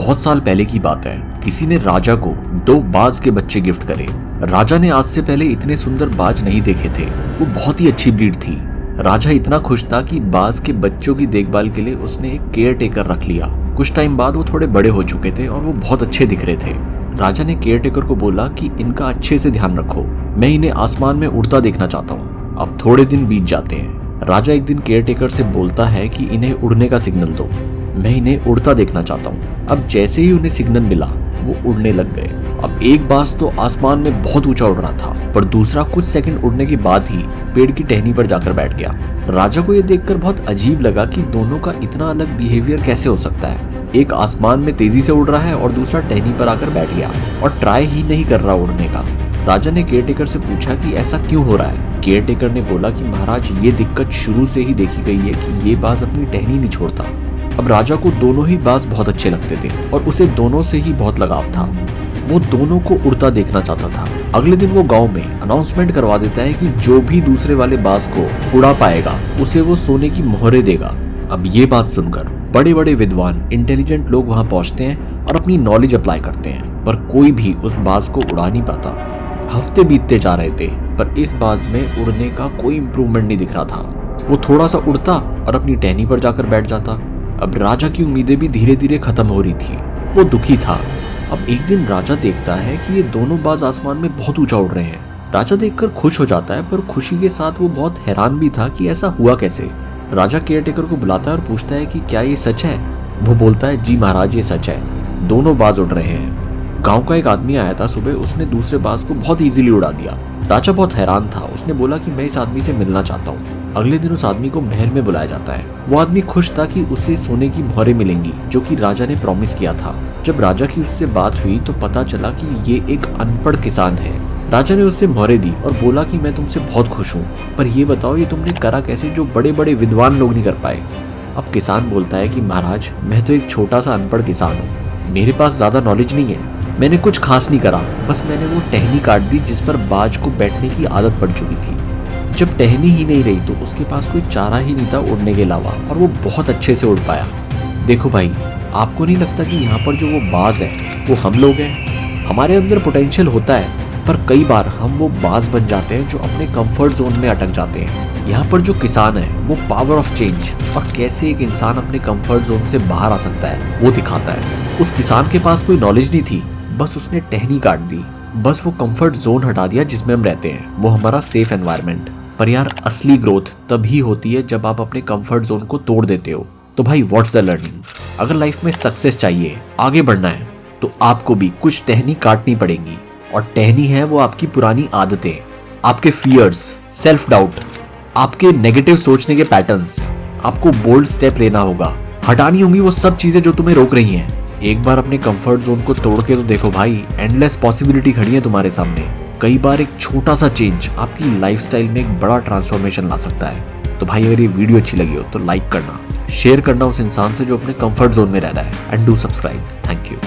बहुत साल पहले की बात है। किसी ने राजा को 2 बाज के बच्चे गिफ्ट करे। राजा ने आज से पहले इतने सुंदर बाज नहीं देखे थे। वो बहुत ही अच्छी ब्रीड थी। राजा इतना खुश था कि बाज के बच्चों की देखभाल के लिए उसने एक केयर टेकर रख लिया। कुछ टाइम बाद वो थोड़े बड़े हो चुके थे और वो बहुत अच्छे दिख रहे थे। राजा ने केयर टेकर को बोला कि इनका अच्छे से ध्यान रखो, मैं इन्हें आसमान में उड़ता देखना चाहता हूँ। अब थोड़े दिन बीत जाते हैं। राजा एक दिन केयर टेकर से बोलता है कि इन्हें उड़ने का सिग्नल दो, मैं इन्हें उड़ता देखना चाहता हूँ। अब जैसे ही उन्हें सिग्नल मिला वो उड़ने लग गए। अब एक बाज तो आसमान में बहुत ऊंचा उड़ रहा था, पर दूसरा कुछ सेकंड उड़ने के बाद ही पेड़ की टहनी पर जाकर बैठ गया। राजा को यह देखकर बहुत अजीब लगा कि दोनों का इतना अलग बिहेवियर कैसे हो सकता है। एक आसमान में तेजी से उड़ रहा है और दूसरा टहनी पर आकर बैठ गया और ट्राई ही नहीं कर रहा उड़ने का। राजा ने केयरटेकर से पूछा कि ऐसा क्यों हो रहा है। केयरटेकर ने बोला कि महाराज, ये दिक्कत शुरू से ही देखी गई है कि ये बाज अपनी टहनी नहीं छोड़ता। अब राजा को दोनों ही बाज बहुत अच्छे लगते थे और उसे दोनों से ही बहुत लगाव था। वो दोनों को उड़ता देखना चाहता था। अगले दिन वो गांव में अनाउंसमेंट करवा देता है कि जो भी दूसरे वाले बाज को उड़ा पाएगा उसे वो सोने की मोहरें देगा। अब ये बात सुनकर बड़े बड़े विद्वान इंटेलिजेंट लोग वहां पहुंचते हैं और अपनी नॉलेज अप्लाई करते हैं, पर कोई भी उस बाज को उड़ा नहीं पाता। हफ्ते बीतते जा रहे थे, पर इस बाज में उड़ने का कोई इम्प्रूवमेंट नहीं दिख रहा था। वो थोड़ा सा उड़ता और अपनी टहनी पर जाकर बैठ जाता। अब राजा की उम्मीदें भी धीरे धीरे खत्म हो रही थी। वो दुखी था। अब एक दिन राजा देखता है कि ये दोनों बाज आसमान में बहुत ऊंचा उड़ रहे हैं। राजा देखकर खुश हो जाता है, पर खुशी के साथ वो बहुत हैरान भी था कि ऐसा हुआ कैसे। राजा केयरटेकर को बुलाता है और पूछता है कि क्या ये सच है। वो बोलता है, जी महाराज, ये सच है, दोनों बाज उड़ रहे हैं। गांव का एक आदमी आया था सुबह, उसने दूसरे बाज को बहुत इजीली उड़ा दिया। राजा बहुत हैरान था। उसने बोला कि मैं इस आदमी से मिलना चाहता हूँ। अगले दिन उस आदमी को महल में बुलाया जाता है। वो आदमी खुश था कि उसे सोने की मोहरें मिलेंगी जो कि राजा ने प्रॉमिस किया था। जब राजा की उससे बात हुई तो पता चला कि ये एक अनपढ़ किसान है। राजा ने उससे मोहरें दी और बोला कि मैं तुमसे बहुत खुश हूँ, पर ये बताओ ये तुमने करा कैसे जो बड़े बड़े विद्वान लोग नहीं कर पाए। अब किसान बोलता है कि महाराज, मैं तो एक छोटा सा अनपढ़ किसान हूँ, मेरे पास ज्यादा नॉलेज नहीं है, मैंने कुछ खास नहीं करा, बस मैंने वो टहनी काट दी जिस पर बाज को बैठने की आदत पड़ चुकी थी। जब टहनी ही नहीं रही तो उसके पास कोई चारा ही नहीं था उड़ने के अलावा, और वो बहुत अच्छे से उड़ पाया। देखो भाई, आपको नहीं लगता कि यहाँ पर जो वो बाज है वो हम लोग हैं? हमारे अंदर पोटेंशियल होता है, पर कई बार हम वो बाज बन जाते हैं जो अपने कंफर्ट जोन में अटक जाते हैं। यहाँ पर जो किसान है वो पावर ऑफ चेंज और कैसे एक इंसान अपने कंफर्ट जोन से बाहर आ सकता है वो दिखाता है। उस किसान के पास कोई नॉलेज नहीं थी, बस उसने टहनी काट दी, बस वो कंफर्ट जोन हटा दिया जिसमें हम रहते हैं, वो हमारा सेफ एनवायरनमेंट। पर यार, असली ग्रोथ तभी होती है जब आप अपने कंफर्ट जोन को तोड़ देते हो। तो भाई, व्हाट्स द लर्निंग? अगर लाइफ में सक्सेस चाहिए, आगे बढ़ना है, तो आपको भी कुछ टहनी काटनी पड़ेगी। और टहनी है वो आपकी पुरानी आदतें, आपके फियर्स, सेल्फ डाउट, आपके नेगेटिव सोचने के पैटर्न्स। आपको बोल्ड स्टेप लेना होगा, हटानी होंगी वो सब चीजें जो तुम्हें रोक रही हैं। एक बार अपने कंफर्ट जोन को तोड़ के तो देखो भाई, एंडलेस पॉसिबिलिटी खड़ी है तुम्हारे सामने। कई बार एक छोटा सा चेंज आपकी लाइफस्टाइल में एक बड़ा ट्रांसफॉर्मेशन ला सकता है। तो भाई, अगर ये वीडियो अच्छी लगी हो तो लाइक करना, शेयर करना उस इंसान से जो अपने कंफर्ट जोन में रह रहा है, and do subscribe. Thank you.